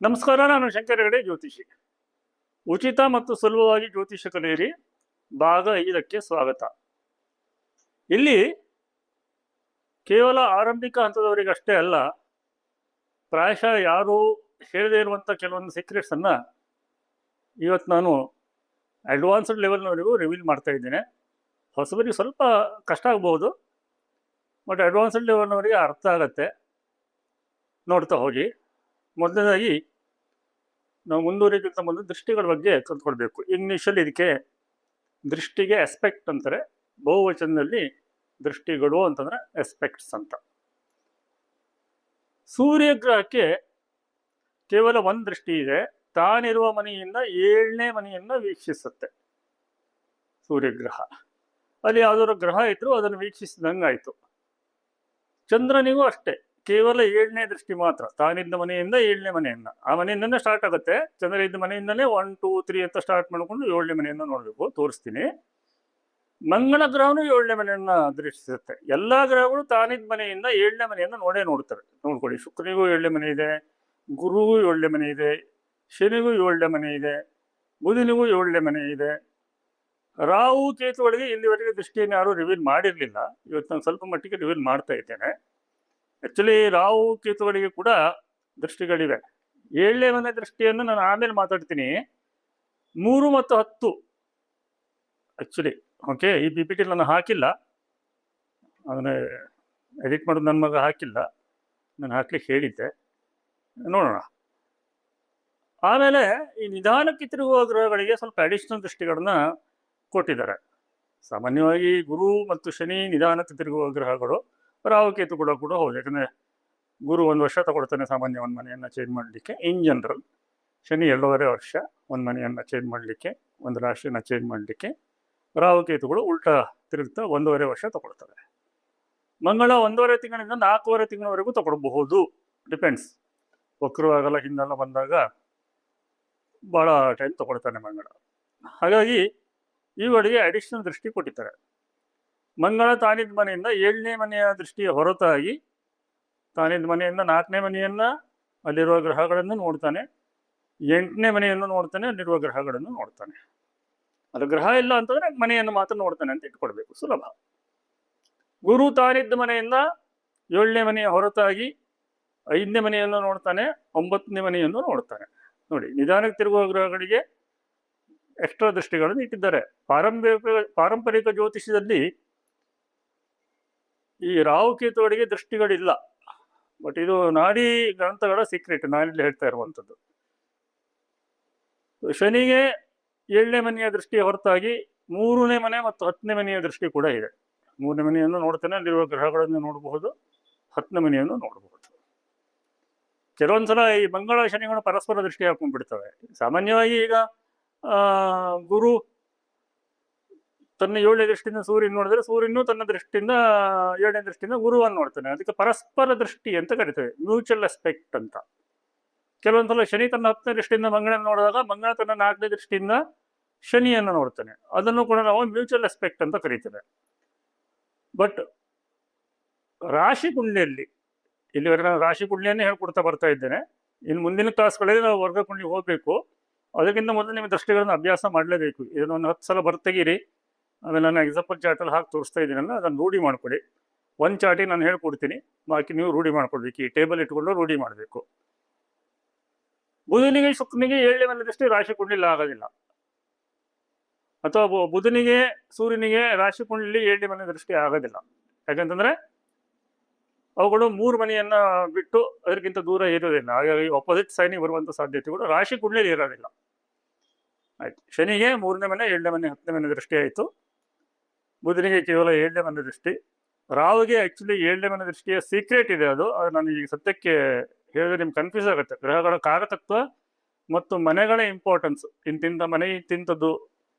ನಮಸ್ಕಾರ, ನಾನು ಶಂಕರ ಹೆಗಡೆ, ಜ್ಯೋತಿಷಿ. ಉಚಿತ ಮತ್ತು ಸುಲಭವಾಗಿ ಜ್ಯೋತಿಷ ಕಲಿಯಿರಿ ಭಾಗ 5ಕ್ಕೆ ಸ್ವಾಗತ. ಇಲ್ಲಿ ಕೇವಲ ಆರಂಭಿಕ ಹಂತದವರಿಗಷ್ಟೇ ಅಲ್ಲ, ಪ್ರಾಯಶಃ ಯಾರು ಹೇಳದೇ ಇರುವಂಥ ಕೆಲವೊಂದು ಸೀಕ್ರೆಟ್ಸನ್ನು ಇವತ್ತು ನಾನು ಅಡ್ವಾನ್ಸ್ಡ್ ಲೆವೆಲ್ನವರೆಗೂ ರಿವೀಲ್ ಮಾಡ್ತಾ ಇದ್ದೇನೆ. ಹೊಸಬರಿಗೆ ಸ್ವಲ್ಪ ಕಷ್ಟ ಆಗ್ಬೋದು, ಬಟ್ ಅಡ್ವಾನ್ಸ್ಡ್ ಲೆವೆಲ್ನವರಿಗೆ ಅರ್ಥ ಆಗತ್ತೆ. ನೋಡ್ತಾ ಹೋಗಿ. ಮೊದಲನೇದಾಗಿ ನಾವು ಮುಂದುವರಿಯೋಕ್ಕಿಂತ ಮೊದಲು ದೃಷ್ಟಿಗಳ ಬಗ್ಗೆ ಕಲ್ತ್ಕೊಳ್ಬೇಕು. ಇನಿಷಿಯಲ್ ಇದಕ್ಕೆ ದೃಷ್ಟಿಗೆ ಎಸ್ಪೆಕ್ಟ್ ಅಂತಾರೆ. ಬಹುವಚನದಲ್ಲಿ ದೃಷ್ಟಿಗಳು ಅಂತಂದ್ರೆ ಎಸ್ಪೆಕ್ಟ್ಸ್ ಅಂತ. ಸೂರ್ಯಗ್ರಹಕ್ಕೆ ಕೇವಲ ಒಂದು ದೃಷ್ಟಿ ಇದೆ. ತಾನಿರುವ ಮನೆಯಿಂದ 7ನೇ ಮನೆಯನ್ನ ವೀಕ್ಷಿಸುತ್ತೆ ಸೂರ್ಯಗ್ರಹ. ಅಲ್ಲಿ ಯಾವ್ದಾದ್ರು ಗ್ರಹ ಇದ್ರು ಅದನ್ನು ವೀಕ್ಷಿಸಿದಂಗಾಯ್ತು. ಚಂದ್ರನಿಗೂ ಅಷ್ಟೇ, ಕೇವಲ 7ನೇ ದೃಷ್ಟಿ ಮಾತ್ರ. ತಾನಿದ್ದ ಮನೆಯಿಂದ 7ನೇ ಮನೆಯನ್ನ, ಆ ಮನೆಯಿಂದನೇ ಸ್ಟಾರ್ಟ್ ಆಗುತ್ತೆ. ಚಂದ್ರ ಇದ್ದ ಮನೆಯಿಂದಲೇ 1 2 3 ಅಂತ ಸ್ಟಾರ್ಟ್ ಮಾಡ್ಕೊಂಡು 7ನೇ ಮನೆಯನ್ನ ನೋಡ್ಬೇಕು. ತೋರಿಸ್ತೀನಿ. ಮಂಗಳ ಗ್ರಹನು 7ನೇ ಮನೆಯನ್ನ ದೃಷ್ಟಿಸುತ್ತೆ. ಎಲ್ಲಾ ಗ್ರಹಗಳು ತಾನಿದ್ದ ಮನೆಯಿಂದ 7ನೇ ಮನೆಯನ್ನ ನೋಡ್ತಾರೆ. ನೋಡ್ಕೊಳ್ಳಿ, ಶುಕ್ರನಿಗೂ 7ನೇ ಮನೆ ಇದೆ, ಗುರುಗೂ 7ನೇ ಮನೆ ಇದೆ, ಶನಿಗೂ 7ನೇ ಮನೆ ಇದೆ, ಬುಧನಿಗೂ 7ನೇ ಮನೆ ಇದೆ. ರಾಹು ಕೇತುಗಳಿಗೆ ಇಲ್ಲಿವರೆಗೆ ದೃಷ್ಟಿಯನ್ನು ಯಾರು ರಿವೀಲ್ ಮಾಡಿರ್ಲಿಲ್ಲ. ಇವತ್ತು ನಾನು ಸ್ವಲ್ಪ ಮಟ್ಟಿಗೆ ರಿವೀಲ್ ಮಾಡ್ತಾ ಇದ್ದೇನೆ. ಆಕ್ಚುಲಿ ರಾಹು ಕೇತುಗಳಿಗೆ ಕೂಡ ದೃಷ್ಟಿಗಳಿವೆ. 7ನೇ ಮನೆ ದೃಷ್ಟಿಯನ್ನು ನಾನು ಆಮೇಲೆ ಮಾತಾಡ್ತೀನಿ. 3 ಮತ್ತು 10 ಆಕ್ಚುಲಿ ಓಕೆ. ಈ PPT ನಾನು ಹಾಕಿಲ್ಲ, ಅದನ್ನ ಎಡಿಟ್ ಮಾಡೋದು ನನ್ನ ಮಗ ಹಾಕಿಲ್ಲ, ನಾನು ಹಾಕ್ಲಿಕ್ಕೆ ಹೇಳಿದ್ದೆ. ನೋಡೋಣ. ಆಮೇಲೆ ಈ ನಿಧಾನಕ್ಕೆ ತಿರುಗುವ ಗ್ರಹಗಳಿಗೆ ಸ್ವಲ್ಪ ಅಡಿಷನಲ್ ದೃಷ್ಟಿಗಳನ್ನ ಕೊಟ್ಟಿದ್ದಾರೆ. ಸಾಮಾನ್ಯವಾಗಿ ಗುರು ಮತ್ತು ಶನಿ ನಿಧಾನಕ್ಕೆ ತಿರುಗುವ ಗ್ರಹಗಳು. ರಾಹುಕೇತು ಕೂಡ ಹೌದು. ಯಾಕಂದರೆ ಗುರು 1 ವರ್ಷ ತಗೊಳ್ತಾನೆ ಸಾಮಾನ್ಯ ಒಂದು ಮನೆಯನ್ನು ಚೇಂಜ್ ಮಾಡಲಿಕ್ಕೆ ಇನ್ ಜನರಲ್. ಶನಿ 2.5 ವರ್ಷ ಒಂದು ಮನೆಯನ್ನು ಚೇಂಜ್ ಮಾಡಲಿಕ್ಕೆ, ಒಂದು ರಾಶಿಯನ್ನು ಚೇಂಜ್ ಮಾಡಲಿಕ್ಕೆ. ರಾಹುಕೇತುಗಳು ಉಲ್ಟಾ ತಿರುಗ್ತಾ 1.5 ವರ್ಷ ತಗೊಳ್ತವೆ. ಮಂಗಳ 1.5 ತಿಂಗಳಿಂದ 4.5 ತಿಂಗಳವರೆಗೂ ತಗೊಳ್ಬಹುದು, ಡಿಪೆಂಡ್ಸ್. ವಕ್ರವಾಗಲ್ಲ ಹಿಂದೆಲ್ಲ ಬಂದಾಗ ಭಾಳ ಟೈಮ್ ತಗೊಳ್ತಾನೆ ಮಂಗಳ. ಹಾಗಾಗಿ ಇವುಗಳಿಗೆ ಅಡಿಷನಲ್ ದೃಷ್ಟಿ ಕೊಟ್ಟಿದ್ದಾರೆ. ಮಂಗಳ ತಾನಿದ್ದ ಮನೆಯಿಂದ 7ನೇ ಮನೆಯ ದೃಷ್ಟಿಯ ಹೊರತಾಗಿ ತಾನಿದ್ದ ಮನೆಯಿಂದ 4ನೇ ಮನೆಯನ್ನ, ಅಲ್ಲಿರುವ ಗ್ರಹಗಳನ್ನು ನೋಡ್ತಾನೆ. 8ನೇ ಮನೆಯನ್ನು ನೋಡ್ತಾನೆ, ಅಲ್ಲಿರುವ ಗ್ರಹಗಳನ್ನು ನೋಡ್ತಾನೆ. ಅದು ಗ್ರಹ ಇಲ್ಲ ಅಂತಂದ್ರೆ ಮನೆಯನ್ನು ಮಾತ್ರ ನೋಡ್ತಾನೆ ಅಂತ ಇಟ್ಕೊಳ್ಬೇಕು, ಸುಲಭ. ಗುರು ತಾನಿದ್ದ ಮನೆಯಿಂದ 7ನೇ ಮನೆಯ ಹೊರತಾಗಿ 5ನೇ ಮನೆಯನ್ನು ನೋಡ್ತಾನೆ, 9ನೇ ಮನೆಯನ್ನು ನೋಡ್ತಾನೆ. ನೋಡಿ, ನಿಧಾನಕ್ಕೆ ತಿರುಗುವ ಗ್ರಹಗಳಿಗೆ ಎಕ್ಸ್ಟ್ರಾ ದೃಷ್ಟಿಗಳನ್ನು ಇಟ್ಟಿದ್ದಾರೆ. ಪಾರಂಪರಿಕ ಜ್ಯೋತಿಷದಲ್ಲಿ ಈ ರಾಹುಕೇತುಗಳಿಗೆ ದೃಷ್ಟಿಗಳಿಲ್ಲ. ಬಟ್ ಇದು ನಾಡಿ ಗ್ರಂಥಗಳ ಸೀಕ್ರೆಟ್, ನಾನಿಲ್ಲಿ ಹೇಳ್ತಾ ಇರುವಂಥದ್ದು. ಶನಿಗೆ 7ನೇ ಮನೆಯ ದೃಷ್ಟಿಯ ಹೊರತಾಗಿ 3ನೇ ಮನೆ ಮತ್ತು 10ನೇ ಮನೆಯ ದೃಷ್ಟಿ ಕೂಡ ಇದೆ. 3ನೇ ಮನೆಯನ್ನು ನೋಡ್ತಾನೆ, ಅಲ್ಲಿರುವ ಗ್ರಹಗಳನ್ನು ನೋಡಬಹುದು, 10ನೇ ಮನೆಯನ್ನು ನೋಡಬಹುದು. ಕೆಲವೊಂದ್ಸಲ ಈ ಮಂಗಳ ಶನಿಗಳು ಪರಸ್ಪರ ದೃಷ್ಟಿ ಹಾಕೊಂಡ್ಬಿಡ್ತವೆ. ಸಾಮಾನ್ಯವಾಗಿ ಈಗ ಗುರು ತನ್ನ 7ನೇ ದೃಷ್ಟಿಯಿಂದ ಸೂರ್ಯನ ನೋಡಿದ್ರೆ, ಸೂರ್ಯನು ತನ್ನ ದೃಷ್ಟಿಯಿಂದ 7ನೇ ದೃಷ್ಟಿಯಿಂದ ಗುರುವನ್ನು ನೋಡ್ತಾನೆ. ಅದಕ್ಕೆ ಪರಸ್ಪರ ದೃಷ್ಟಿ ಅಂತ ಕರಿತೇವೆ, ಮ್ಯೂಚುವಲ್ ಎಸ್ಪೆಕ್ಟ್ ಅಂತ. ಕೆಲವೊಂದ್ಸಲ ಶನಿ ತನ್ನ 10ನೇ ದೃಷ್ಟಿಯಿಂದ ಮಂಗಳನ ನೋಡಿದಾಗ, ಮಂಗಳ ತನ್ನ 4ನೇ ದೃಷ್ಟಿಯಿಂದ ಶನಿಯನ್ನು ನೋಡ್ತಾನೆ. ಅದನ್ನು ಕೂಡ ನಾವು ಮ್ಯೂಚುವಲ್ ಎಸ್ಪೆಕ್ಟ್ ಅಂತ ಕರಿತೇವೆ. ಬಟ್ ರಾಶಿ ಕುಂಡ್ಲಿಯಲ್ಲಿ, ಇಲ್ಲಿವರೆಗೆ ನಾನು ರಾಶಿ ಕುಂಡ್ಲಿಯನ್ನೇ ಹೇಳ್ಕೊಡ್ತಾ ಬರ್ತಾ ಇದ್ದೇನೆ. ಇನ್ನು ಮುಂದಿನ ಕ್ಲಾಸ್ಗಳಲ್ಲಿ ನಾವು ವರ್ಗ ಕುಂಡ್ಲಿ ಹೋಗ್ಬೇಕು. ಅದಕ್ಕಿಂತ ಮೊದಲು ನಿಮ್ಮ ದೃಷ್ಟಿಗಳನ್ನು ಅಭ್ಯಾಸ ಮಾಡಲೇಬೇಕು. ಇದನ್ನು ಒಂದು 10 ಸಲ ಬರ್ತೆಗಿರಿ. ಆಮೇಲೆ ನಾನು ಎಕ್ಸಾಂಪಲ್ ಚಾರ್ಟಲ್ಲಿ ಹಾಕಿ ತೋರಿಸ್ತಾ ಇದ್ದೀನಲ್ಲ, ಅದನ್ನು ರೂಢಿ ಮಾಡ್ಕೊಳ್ಳಿ. ಒಂದು ಚಾರ್ಟಿಗೆ ನಾನು ಹೇಳ್ಕೊಡ್ತೀನಿ, ಬಾಕಿ ನೀವು ರೂಢಿ ಮಾಡ್ಕೊಳ್ಬೇಕು. ಈ ಟೇಬಲ್ ಇಟ್ಕೊಂಡು ರೂಢಿ ಮಾಡಬೇಕು. ಬುಧನಿಗೆ ಶುಕ್ರನಿಗೆ 7ನೇ ಮನೆ ದೃಷ್ಟಿ ರಾಶಿ ಕುಂಡ್ಲಿಲ್ಲ ಆಗೋದಿಲ್ಲ. ಅಥವಾ ಬುಧನಿಗೆ ಸೂರ್ಯನಿಗೆ ರಾಶಿ ಕುಂಡ್ಲಿ 7ನೇ ಮನೆ ದೃಷ್ಟಿ ಆಗೋದಿಲ್ಲ. ಯಾಕಂತಂದ್ರೆ ಅವುಗಳು 3 ಮನೆಯನ್ನ ಬಿಟ್ಟು ಅದಕ್ಕಿಂತ ದೂರ ಇರೋದಿಲ್ಲ. ಹಾಗಾಗಿ ಅಪೋಸಿಟ್ ಸೈನಿಗೆ ಬರುವಂಥ ಸಾಧ್ಯತೆಗಳು ರಾಶಿ ಕುಂಡ್ಲಿ ಇರೋದಿಲ್ಲ. ಆಯ್ತು. ಶನಿಗೆ 3ನೇ ಮನೆ, 7ನೇ ಮನೆ, 10ನೇ ಮನೆ ದೃಷ್ಟಿ ಆಯಿತು. ಬುಧನಿಗೆ ಕೇವಲ 7ನೇ ಮನೆ ದೃಷ್ಟಿ. ರಾಹುಗೆ ಆಕ್ಚುಲಿ 7ನೇ ಮನೆ ದೃಷ್ಟಿಯ ಸೀಕ್ರೆಟ್ ಇದೆ. ಅದು ನಾನು ಈಗ ಸದ್ಯಕ್ಕೆ ಹೇಳಿದ್ರೆ ನಿಮ್ಗೆ ಕನ್ಫ್ಯೂಸ್ ಆಗುತ್ತೆ. ಗ್ರಹಗಳ ಕಾರಕತ್ವ ಮತ್ತು ಮನೆಗಳ ಇಂಪಾರ್ಟೆನ್ಸ್, ಇಂತಿಂಥ ಮನೆ ಇಂತಿಂಥದ್ದು,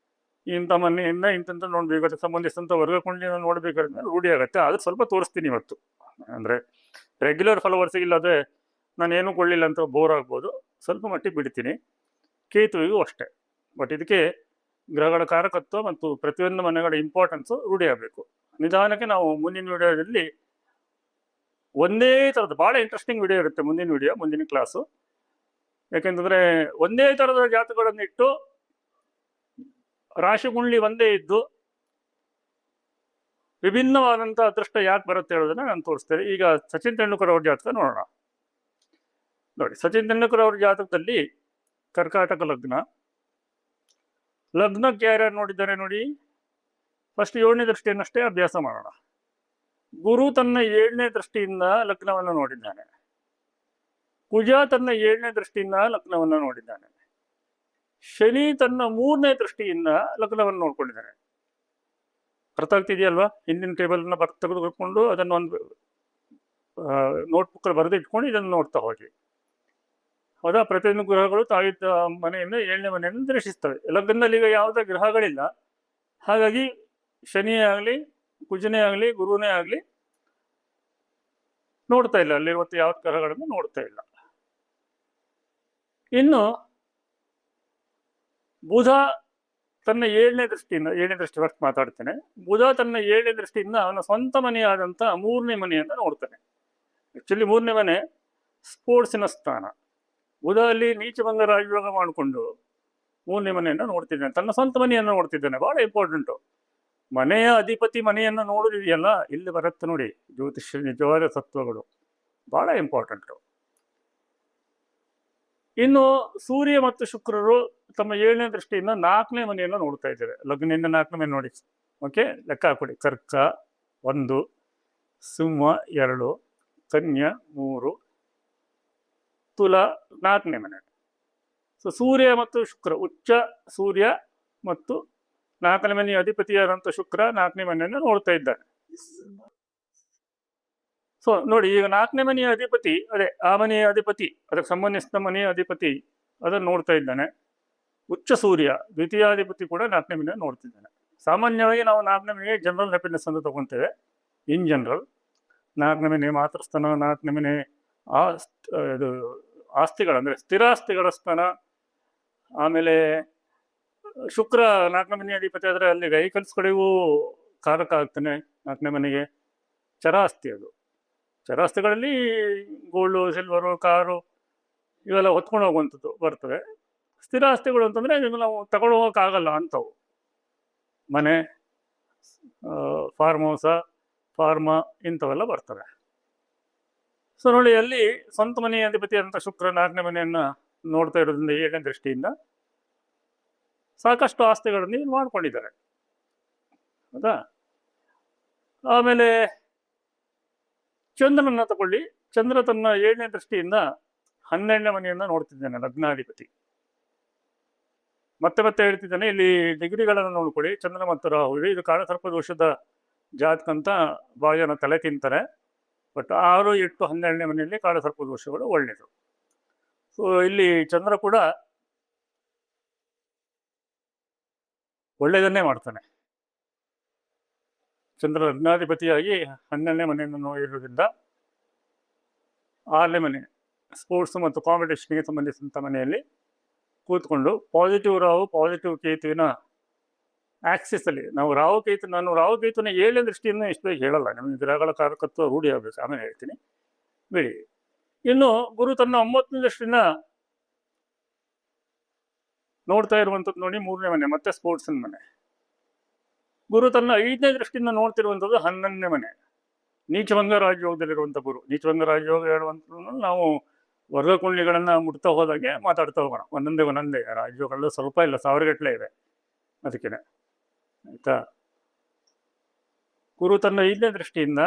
ಇಂಥ ಮನೆಯಿಂದ ಇಂತಿಂಥ ನೋಡ್ಬೇಕು, ಅದಕ್ಕೆ ಸಂಬಂಧಿಸಿದಂಥ ವರ್ಗ ಕುಂಡ್ಲಿನ ನೋಡ್ಬೇಕಾದ್ರೆ ರೂಢಿ ಆಗುತ್ತೆ. ಅದಕ್ಕೆ ಸ್ವಲ್ಪ ತೋರಿಸ್ತೀನಿ ಇವತ್ತು. ಅಂದರೆ ರೆಗ್ಯುಲರ್ ಫಾಲೋವರ್ಸಿಗೆ ಇಲ್ಲದೆ ನಾನೇನು ಕೊಳ್ಳಿಲ್ಲ ಅಂತ ಬೋರ್ ಆಗ್ಬೋದು, ಸ್ವಲ್ಪ ಮಟ್ಟಿಗೆ ಬಿಡ್ತೀನಿ. ಕೇತುವಿಗೂ ಅಷ್ಟೇ. ಬಟ್ ಇದಕ್ಕೆ ಗ್ರಹಗಳ ಕಾರಕತ್ವ ಮತ್ತು ಪ್ರತಿಯೊಂದು ಮನೆಗಳ ಇಂಪಾರ್ಟೆನ್ಸು ರೂಢಿ ಆಗಬೇಕು. ನಿಧಾನಕ್ಕೆ ನಾವು ಮುಂದಿನ ವಿಡಿಯೋದಲ್ಲಿ ಒಂದೇ ಥರದ್ದು ಭಾಳ ಇಂಟ್ರೆಸ್ಟಿಂಗ್ ವಿಡಿಯೋ ಇರುತ್ತೆ. ಮುಂದಿನ ಕ್ಲಾಸು ಯಾಕೆಂತಂದ್ರೆ ಒಂದೇ ತರದ ಜಾತಕಗಳನ್ನಿಟ್ಟು ರಾಶಿ ಕುಂಡ್ಲಿ ಒಂದೇ ಇದ್ದು ವಿಭಿನ್ನವಾದಂತಹ ಅದೃಷ್ಟ ಯಾಕೆ ಬರುತ್ತೆ ಹೇಳೋದನ್ನ ನಾನು ತೋರಿಸ್ತೇನೆ. ಈಗ ಸಚಿನ್ ತೆಂಡೂಲ್ಕರ್ ಅವ್ರ ಜಾತಕ ನೋಡೋಣ. ನೋಡಿ, ಸಚಿನ್ ತೆಂಡೂಲ್ಕರ್ ಅವ್ರ ಜಾತಕದಲ್ಲಿ ಕರ್ಕಾಟಕ ಲಗ್ನಕ್ಕೆ ಯಾರ್ಯಾರು ನೋಡಿದ್ದಾರೆ ನೋಡಿ. ಫಸ್ಟ್ 7ನೇ ದೃಷ್ಟಿಯನ್ನಷ್ಟೇ ಅಭ್ಯಾಸ ಮಾಡೋಣ. ಗುರು ತನ್ನ 7ನೇ ದೃಷ್ಟಿಯಿಂದ ಲಗ್ನವನ್ನು ನೋಡಿದ್ದಾನೆ. ಕುಜ ತನ್ನ 7ನೇ ದೃಷ್ಟಿಯಿಂದ ಲಗ್ನವನ್ನು ನೋಡಿದ್ದಾನೆ. ಶನಿ ತನ್ನ 3ನೇ ದೃಷ್ಟಿಯಿಂದ ಲಗ್ನವನ್ನು ನೋಡ್ಕೊಂಡಿದ್ದಾನೆ. ಅರ್ಥ ಆಗ್ತಿದೆಯಲ್ವಾ? ಹಿಂದಿನ ಟೇಬಲ್ನ ತೆಗೆದುಕೊಂಡು ಅದನ್ನು ಒಂದು ನೋಟ್ಬುಕ್ಕಲ್ಲಿ ಬರೆದಿಟ್ಕೊಂಡು ಇದನ್ನು ನೋಡ್ತಾ ಹೋಗಿ. ಹೌದಾ? ಪ್ರತಿಯೊಂದು ಗ್ರಹಗಳು ತಾವಿದ್ದ ಮನೆಯಿಂದ 7ನೇ ಮನೆಯನ್ನು ದರ್ಶಿಸ್ತವೆ. ಲಗ್ನದಲ್ಲಿ ಈಗ ಯಾವುದೇ ಗ್ರಹಗಳಿಲ್ಲ, ಹಾಗಾಗಿ ಶನಿಯೇ ಆಗಲಿ, ಕುಜನೇ ಆಗಲಿ, ಗುರುನೇ ಆಗಲಿ ನೋಡ್ತಾ ಇಲ್ಲ. ಅಲ್ಲಿರುವ ಯಾವ ಗ್ರಹಗಳನ್ನು ನೋಡ್ತಾ ಇಲ್ಲ. ಇನ್ನು ಬುಧ ತನ್ನ 7ನೇ ದೃಷ್ಟಿಯಿಂದ, 7ನೇ ದೃಷ್ಟಿ ಫಸ್ಟ್ ಮಾತಾಡ್ತೇನೆ. ಬುಧ ತನ್ನ 7ನೇ ದೃಷ್ಟಿಯಿಂದ ಅವನ ಸ್ವಂತ ಮನೆಯಾದಂಥ 3ನೇ ಮನೆಯನ್ನು ನೋಡ್ತಾನೆ. ಆಕ್ಚುಲಿ 3ನೇ ಮನೆ ಸ್ಪೋರ್ಟ್ಸಿನ ಸ್ಥಾನ. ಬುಧ ಅಲ್ಲಿ ನೀಚಭಂಗ ರಾಜಯೋಗ ಮಾಡಿಕೊಂಡು 3ನೇ ಮನೆಯನ್ನು ನೋಡ್ತಿದ್ದಾನೆ, ತನ್ನ ಸ್ವಂತ ಮನೆಯನ್ನು ನೋಡ್ತಿದ್ದಾನೆ. ಬಹಳ ಇಂಪಾರ್ಟೆಂಟು. ಮನೆಯ ಅಧಿಪತಿ ಮನೆಯನ್ನು ನೋಡೋದಿದೆಯಲ್ಲ, ಇಲ್ಲಿ ಬರುತ್ತೆ ನೋಡಿ ಜ್ಯೋತಿಷ್ಯ ನಿಜವಾದ ತತ್ವಗಳು, ಬಹಳ ಇಂಪಾರ್ಟೆಂಟು. ಇನ್ನು ಸೂರ್ಯ ಮತ್ತು ಶುಕ್ರರು ತಮ್ಮ 7ನೇ ದೃಷ್ಟಿಯಿಂದ 4ನೇ ಮನೆಯನ್ನು ನೋಡ್ತಾ ಇದ್ದಾರೆ. ಲಗ್ನದಿಂದ 4ನೇ ಮನೆ ನೋಡಿ. ಓಕೆ, ಲೆಕ್ಕ ಹಾಕೊಡಿ. ಕರ್ಕ 1, ಸಿಂಹ 2, ಕನ್ಯಾ 3, ತುಲ 4ನೇ ಮನೆ. ಸೊ ಸೂರ್ಯ ಮತ್ತು ಶುಕ್ರ, ಉಚ್ಚ ಸೂರ್ಯ ಮತ್ತು 4ನೇ ಮನೆಯ ಅಧಿಪತಿಯಾದಂಥ ಶುಕ್ರ 4ನೇ ಮನೆಯನ್ನು ನೋಡ್ತಾ ಇದ್ದಾನೆ. ಸೊ ನೋಡಿ, ಈಗ 4ನೇ ಮನೆಯ ಅಧಿಪತಿ, ಅದೇ ಆ ಮನೆಯ ಅಧಿಪತಿ, ಅದಕ್ಕೆ ಸಂಬಂಧಿಸಿದ ಮನೆಯ ಅಧಿಪತಿ ಅದನ್ನು ನೋಡ್ತಾ ಇದ್ದಾನೆ. ಉಚ್ಚ ಸೂರ್ಯ ದ್ವಿತೀಯಾಧಿಪತಿ ಕೂಡ 4ನೇ ಮನೆ ನೋಡ್ತಿದ್ದಾನೆ. ಸಾಮಾನ್ಯವಾಗಿ ನಾವು 4ನೇ ಮನೆಗೆ ಜನರಲ್ ಹ್ಯಾಪಿನೆಸ್ ಅಂತ ತಗೊತೇವೆ. ಇನ್ ಜನರಲ್ 4ನೇ ಮನೆ ಮಾತೃಸ್ಥಾನ, 4ನೇ ಮನೆ ಇದು ಆಸ್ತಿಗಳ ಅಂದರೆ ಸ್ಥಿರಾಸ್ತಿಗಳ ಸ್ಥಾನ. ಆಮೇಲೆ ಶುಕ್ರ 4ನೇ ಮನೆ ಅಧಿಪತಿ ಆದರೆ ಅಲ್ಲಿ ವೆಹಿಕಲ್ಸ್ಗಳಿಗೂ ಕಾರಕ ಆಗ್ತಾನೆ. 4ನೇ ಮನೆಗೆ ಚರಾಸ್ತಿ, ಅದು ಚರಾಸ್ತಿಗಳಲ್ಲಿ ಗೋಲ್ಡು, ಸಿಲ್ವರು, ಕಾರು ಇವೆಲ್ಲ ಹೊತ್ಕೊಂಡು ಹೋಗುವಂಥದ್ದು ಬರ್ತವೆ. ಸ್ಥಿರ ಆಸ್ತಿಗಳು ಅಂತಂದರೆ ನಾವು ತಗೊಂಡು ಹೋಗೋಕ್ಕಾಗಲ್ಲ ಅಂಥವು, ಮನೆ, ಫಾರ್ಮ್ ಹೌಸ, ಫಾರ್ಮ ಇಂಥವೆಲ್ಲ ಬರ್ತವೆ. ಸೊ ನೋಡಿ, ಅಲ್ಲಿ ಸ್ವಂತ ಮನೆಯ ಅಧಿಪತಿ ಅಂತ ಶುಕ್ರ 4ನೇ ಮನೆಯನ್ನು ನೋಡ್ತಾ ಇರೋದ್ರಿಂದ 7ನೇ ದೃಷ್ಟಿಯಿಂದ ಸಾಕಷ್ಟು ಆಸ್ತಿಗಳನ್ನು ಮಾಡ್ಕೊಂಡಿದ್ದಾರೆ. ಹೌದಾ? ಆಮೇಲೆ ಚಂದ್ರನ ತಗೊಳ್ಳಿ. ಚಂದ್ರ ತನ್ನ 7ನೇ ದೃಷ್ಟಿಯಿಂದ 12ನೇ ಮನೆಯನ್ನು ನೋಡ್ತಿದ್ದಾನೆ, ಲಗ್ನಾಧಿಪತಿ. ಮತ್ತೆ ಹೇಳ್ತಿದ್ದಾನೆ, ಇಲ್ಲಿ ಡಿಗ್ರಿಗಳನ್ನು ನೋಡ್ಕೊಳ್ಳಿ. ಚಂದ್ರ ಮತ್ತು ರಾಹು, ಇದು ಕಾಲಸರ್ಪ ದೋಷದ ಜಾತಕ ಅಂತ ಭಾಳ ಜನ ತಲೆ ತಿಂತಾರೆ. ಬಟ್ 6, 8, 12ನೇ ಮನೆಯಲ್ಲಿ ಕಾಲಸರ್ಪ ದೋಷಗಳು ಒಳ್ಳೆಯದು. ಸೊ ಇಲ್ಲಿ ಚಂದ್ರ ಕೂಡ ಒಳ್ಳೆಯದನ್ನೇ ಮಾಡ್ತಾನೆ. ಚಂದ್ರ ಲಗ್ನಾಧಿಪತಿಯಾಗಿ 12ನೇ ಮನೆಯನ್ನು ನೋಡಿರೋದ್ರಿಂದ 6ನೇ ಮನೆ ಸ್ಪೋರ್ಟ್ಸ್ ಮತ್ತು ಕಾಂಪಿಟೇಷನ್ಗೆ ಸಂಬಂಧಿಸಿದಂಥ ಮನೆಯಲ್ಲಿ ಕೂತ್ಕೊಂಡು ಪಾಸಿಟಿವ್ ರಾಹು, ಪಾಸಿಟಿವ್ ಕೇತುವಿನ ಆಕ್ಸಿಸಲ್ಲಿ ನಾನು ರಾಹುಕೇತುನ 7ನೇ ದೃಷ್ಟಿಯನ್ನು ಎಷ್ಟು ಬೇಗ ಹೇಳಲ್ಲ, ನಮಗೆ ಗ್ರಹಗಳ ಕಾರಕತ್ವ ರೂಢಿ ಆಗಬೇಕು, ಆಮೇಲೆ ಹೇಳ್ತೀನಿ ಬಿಡಿ. ಇನ್ನು ಗುರು ತನ್ನ 9ನೇ ದೃಷ್ಟಿನ ನೋಡ್ತಾ ಇರುವಂಥದ್ದು ನೋಡಿ, 3ನೇ ಮನೆ ಮತ್ತೆ ಸ್ಪೋರ್ಟ್ಸಿನ ಮನೆ. ಗುರು ತನ್ನ 5ನೇ ದೃಷ್ಟಿಯಿಂದ ನೋಡ್ತಿರುವಂಥದ್ದು 11ನೇ ಮನೆ, ನೀಚಭಂಗ ರಾಜಯೋಗದಲ್ಲಿರುವಂಥ ಗುರು. ನೀಚಭಂಗ ರಾಜಯೋಗ ಹೇಳುವಂಥದ್ದು ನಾವು ವರ್ಗ ಕುಂಡ್ಲಿಗಳನ್ನು ಮುಟ್ತಾ ಹೋದಾಗೆ ಮಾತಾಡ್ತಾ ಹೋಗೋಣ. ಒಂದೊಂದೇ ರಾಜಯೋಗಗಳು ಸ್ವಲ್ಪ ಇಲ್ಲ, 1000ಗಟ್ಟಲೆ ಇವೆ. ಅದಕ್ಕೆ ಆಯಿತಾ, ಗುರು ತನ್ನ 5ನೇ ದೃಷ್ಟಿಯಿಂದ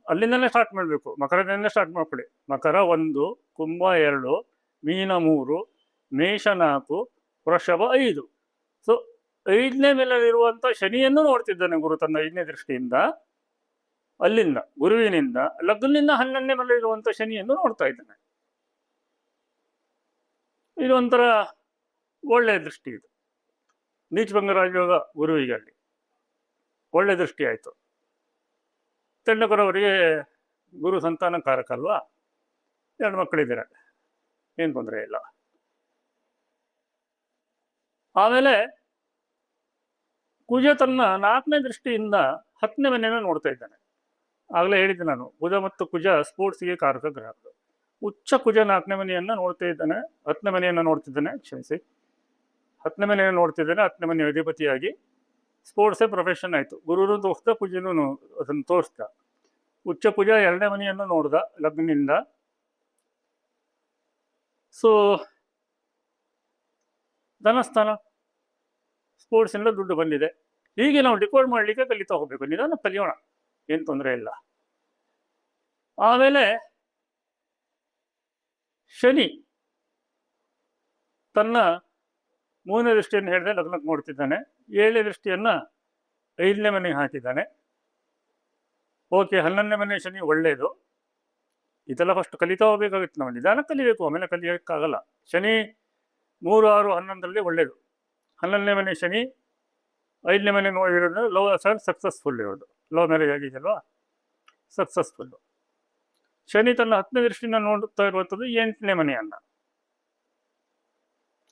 ಅಲ್ಲಿಂದಲೇ ಸ್ಟಾರ್ಟ್ ಮಾಡಬೇಕು, ಮಕರದಿಂದಲೇ ಸ್ಟಾರ್ಟ್ ಮಾಡ್ಕೊಳ್ಳಿ. ಮಕರ 1, ಕುಂಭ 2, ಮೀನ 3, ಮೇಷ 4, ವೃಷಭ 5. ಸೊ 5ನೇ ಮೇಲಿರುವಂಥ ಶನಿಯನ್ನು ನೋಡ್ತಿದ್ದಾನೆ ಗುರು ತನ್ನ 5ನೇ ದೃಷ್ಟಿಯಿಂದ. ಅಲ್ಲಿಂದ ಗುರುವಿನಿಂದ ಲಗ್ನದಿಂದ 11ನೇ ಮೇಲೆ ಇರುವಂಥ ಶನಿಯನ್ನು ನೋಡ್ತಾ ಇದ್ದಾನೆ. ಇದು ಒಂಥರ ಒಳ್ಳೆಯ ದೃಷ್ಟಿ. ಇದು ನೀಚಭಂಗ ರಾಜಯೋಗ ಗುರುವಿಗೆ ಅಲ್ಲಿ ಒಳ್ಳೆ ದೃಷ್ಟಿ ಆಯಿತು. ತೆಂಡಕರವರಿಗೆ ಗುರು ಸಂತಾನ ಕಾರಕ ಅಲ್ವಾ, 2 ಮಕ್ಕಳಿದ್ದಾರೆ, ಏನು ತೊಂದರೆ ಇಲ್ಲ. ಆಮೇಲೆ ಕುಜ ತನ್ನ 4ನೇ ದೃಷ್ಟಿಯಿಂದ 10ನೇ ಮನೆಯನ್ನು ನೋಡ್ತಾ ಇದ್ದಾನೆ. ಆಗಲೇ ಹೇಳಿದ್ದೆ ನಾನು, ಬುಧ ಮತ್ತು ಕುಜ ಸ್ಪೋರ್ಟ್ಸ್ಗೆ ಕಾರಕ ಗ್ರಹಗಳು. ಉಚ್ಚ ಕುಜ 4ನೇ ಮನೆಯನ್ನು ನೋಡ್ತಾ ಇದ್ದಾನೆ, 10ನೇ ಮನೆಯನ್ನು ನೋಡ್ತಿದ್ದಾನೆ, ಕ್ಷಮಿಸಿ, 10ನೇ ಮನೆಯನ್ನು ನೋಡ್ತಿದ್ದಾನೆ. 10ನೇ ಮನೆ ಅಧಿಪತಿಯಾಗಿ ಸ್ಪೋರ್ಟ್ಸೇ ಪ್ರೊಫೆಷನ್ ಆಯಿತು. ಗುರುನು ತೋರಿಸ್ದ, ಕುಜನೂ ಅದನ್ನು ತೋರಿಸ್ದ. ಉಚ್ಚ ಕುಜ 2ನೇ ಮನೆಯನ್ನು ನೋಡ್ದ ಲಗ್ನಿಂದ. ಸೊ ಧನಸ್ಥಾನ, ಸ್ಪೋರ್ಟ್ಸಿಂದ ದುಡ್ಡು ಬಂದಿದೆ. ಹೀಗೆ ನಾವು ಡಿಕೋಡ್ ಮಾಡಲಿಕ್ಕೆ ಕಲಿತಾ ಹೋಗ್ಬೇಕು. ನಿಧಾನ ಕಲಿಯೋಣ, ಏನು ತೊಂದರೆ ಇಲ್ಲ. ಆಮೇಲೆ ಶನಿ ತನ್ನ 3ನೇ ದೃಷ್ಟಿಯನ್ನು ಹೇಳಿದೆ ಲಗ್ನಕ್ಕೆ ನೋಡ್ತಿದ್ದಾನೆ. 7ನೇ ದೃಷ್ಟಿಯನ್ನು 5ನೇ ಮನೆಗೆ ಹಾಕಿದ್ದಾನೆ. ಓಕೆ, 11ನೇ ಮನೆ ಶನಿ ಒಳ್ಳೆಯದು. ಇದೆಲ್ಲ ಫಸ್ಟ್ ಕಲಿತಾ ಹೋಗ್ಬೇಕಾಗುತ್ತೆ. ನಾವು ನಿಧಾನ ಕಲಿಬೇಕು, ಆಮೇಲೆ ಕಲಿಯೋಕ್ಕಾಗಲ್ಲ. ಶನಿ 3, 6, 11ರಲ್ಲಿ ಒಳ್ಳೆಯದು. 11ನೇ ಮನೆ ಶನಿ 5ನೇ ಮನೆ ನೋಡಿರೋದು ಲವ್ ಸಕ್ಸಸ್ಫುಲ್ ಇರೋದು. ಲವ್ ಮ್ಯಾರೇಜ್ ಆಗಿದೆಯಲ್ವಾ, ಸಕ್ಸಸ್ಫುಲ್ಲು. ಶನಿ ತನ್ನ 10ನೇ ದೃಷ್ಟಿನ ನೋಡುತ್ತಾ ಇರುವಂಥದ್ದು 8ನೇ ಮನೆಯನ್ನು,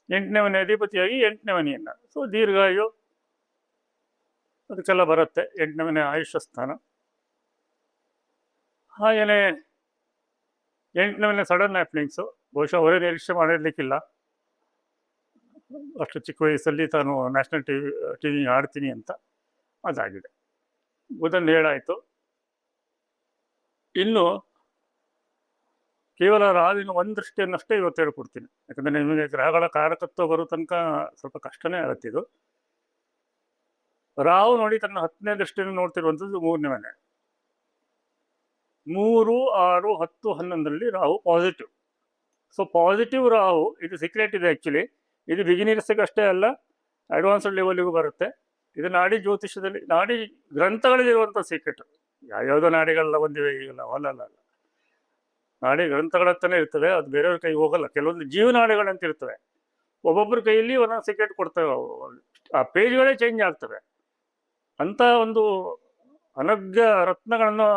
8ನೇ ಮನೆ ಅಧಿಪತಿಯಾಗಿ 8ನೇ ಮನೆಯನ್ನು. ಸೊ ದೀರ್ಘಾಯು ಅದಕ್ಕೆಲ್ಲ ಬರುತ್ತೆ. 8ನೇ ಮನೆ ಆಯುಷ್ಯ ಸ್ಥಾನ. ಹಾಗೆಯೇ 8ನೇ ಮನೆ ಸಡನ್ ಹ್ಯಾಪ್ನಿಂಗ್ಸು. ಬಹುಶಃ ಅವರೇ ನಿರೀಕ್ಷೆ ಮಾಡಿರಲಿಕ್ಕಿಲ್ಲ, ಅಷ್ಟು ಚಿಕ್ಕ ವಯಸ್ಸಲ್ಲಿ ತಾನು ನ್ಯಾಷನಲ್ ಟಿವಿ ಆಡ್ತೀನಿ ಅಂತ. ಅದಾಗಿದೆ. ಬುಧನ್ ಹೇಳಾಯಿತು. ಇನ್ನು ಕೇವಲ ರಾವಿನ ಒಂದು ದೃಷ್ಟಿಯನ್ನಷ್ಟೇ ಇವತ್ತು ಹೇಳ್ಕೊಡ್ತೀನಿ, ಯಾಕಂದರೆ ನಿಮಗೆ ಗ್ರಹಗಳ ಕಾರಕತ್ವ ಬರೋ ತನಕ ಸ್ವಲ್ಪ ಕಷ್ಟನೇ ಆಗುತ್ತಿದ್ದು. ರಾಹು ನೋಡಿ ತನ್ನ 10ನೇ ದೃಷ್ಟಿಯನ್ನು ನೋಡ್ತಿರುವಂಥದ್ದು 3ನೇ ಮನೆ. 3, 6, 10, 11ರಲ್ಲಿ Rahu positive. So positive Rahu ಇದು ಸೀಕ್ರೆಟ್ ಇದೆ ಆ್ಯಕ್ಚುಲಿ. ಇದು ಬಿಗಿನರ್ಸ್ಗೆ ಅಷ್ಟೇ ಅಲ್ಲ, ಅಡ್ವಾನ್ಸ್ಡ್ ಲೆವೆಲ್ಗೂ ಬರುತ್ತೆ. ಇದು ನಾಡಿ ಜ್ಯೋತಿಷ್ಯದಲ್ಲಿ, ನಾಡಿ ಗ್ರಂಥಗಳಲ್ಲಿರುವಂಥ ಸೀಕ್ರೆಟ್. ಯಾವ್ಯಾವುದೋ ನಾಡಿಗಳೆಲ್ಲ ಬಂದಿವೆ ಈಗೆಲ್ಲ, ಅಲ್ಲ. ನಾಡಿ ಗ್ರಂಥಗಳ ಹತ್ರನೇ ಇರ್ತವೆ, ಅದು ಬೇರೆಯವ್ರ ಕೈಗೆ ಹೋಗಲ್ಲ. ಕೆಲವೊಂದು ಜೀವನಾಡಿಗಳಂತ ಇರ್ತವೆ, ಒಬ್ಬೊಬ್ಬರ ಕೈಯಲ್ಲಿ ಒಂದೊಂದು ಸೀಕ್ರೆಟ್ ಕೊಡ್ತವೆ. ಆ ಪೇಜ್ಗಳೇ ಚೇಂಜ್ ಆಗ್ತವೆ. ಅಂಥ ಒಂದು ಅನಗ್ಯ ರತ್ನಗಳನ್ನು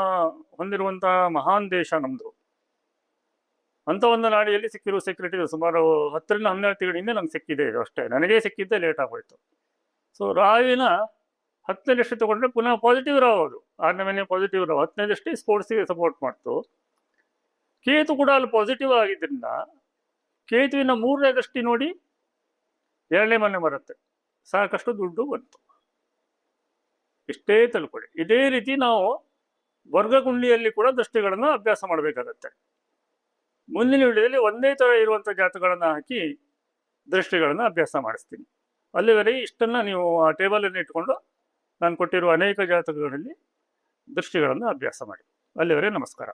ಹೊಂದಿರುವಂತಹ ಮಹಾನ್ ದೇಶ ನಮ್ಮದು. ಅಂಥ ಒಂದು ನಾಡಿಯಲ್ಲಿ ಸಿಕ್ಕಿರುವ ಸೀಕ್ರೆಟ್ ಇದೆ. ಸುಮಾರು 10ರಿಂದ 12 ತಿಂಗಳಿಂದ ನಂಗೆ ಸಿಕ್ಕಿದೆ ಇದು ಅಷ್ಟೇ. ನನಗೇ ಸಿಕ್ಕಿದ್ದೆ ಲೇಟ್ ಆಗೋಯ್ತು. ಸೊ ರಾವಿನ 10ನೇ ದೃಷ್ಟಿ ತೊಗೊಂಡ್ರೆ ಪುನಃ ಪಾಸಿಟಿವ್ ರಾವ್. ಅದು 6ನೇ ಮನೆ ಪಾಸಿಟಿವ್ ರಾವ್. 10ನೇ ದೃಷ್ಟಿ ಸ್ಪೋರ್ಟ್ಸಿಗೆ ಸಪೋರ್ಟ್ ಮಾಡ್ತು. ಕೇತು ಕೂಡ ಅಲ್ಲಿ ಪಾಸಿಟಿವ್ ಆಗಿದ್ದರಿಂದ ಕೇತುವಿನ 3ನೇ ದೃಷ್ಟಿ ನೋಡಿ 2ನೇ ಮನೆ ಬರುತ್ತೆ. ಸಾಕಷ್ಟು ದುಡ್ಡು ಬಂತು. ಇಷ್ಟೇ ತಿಳ್ಕೊಳ್ಳಿ. ಇದೇ ರೀತಿ ನಾವು ವರ್ಗಕುಂಡಿಯಲ್ಲಿ ಕೂಡ ದೃಷ್ಟಿಗಳನ್ನು ಅಭ್ಯಾಸ ಮಾಡಬೇಕಾಗತ್ತೆ. ಮುಂದಿನ ವಿಡಿಯೋದಲ್ಲಿ ಒಂದೇ ಥರ ಇರುವಂಥ ಜಾತಗಳನ್ನು ಹಾಕಿ ದೃಷ್ಟಿಗಳನ್ನು ಅಭ್ಯಾಸ ಮಾಡಿಸ್ತೀನಿ. ಅಲ್ಲಿವರೆಗೆ ಇಷ್ಟನ್ನು ನೀವು ಆ ಟೇಬಲನ್ನು ಇಟ್ಕೊಂಡು ನಾನು ಕೊಟ್ಟಿರುವ ಅನೇಕ ಜಾತಕಗಳಲ್ಲಿ ದೃಷ್ಟಿಗಳನ್ನು ಅಭ್ಯಾಸ ಮಾಡಿ. ಅಲ್ಲಿವರೆಗೆ ನಮಸ್ಕಾರ.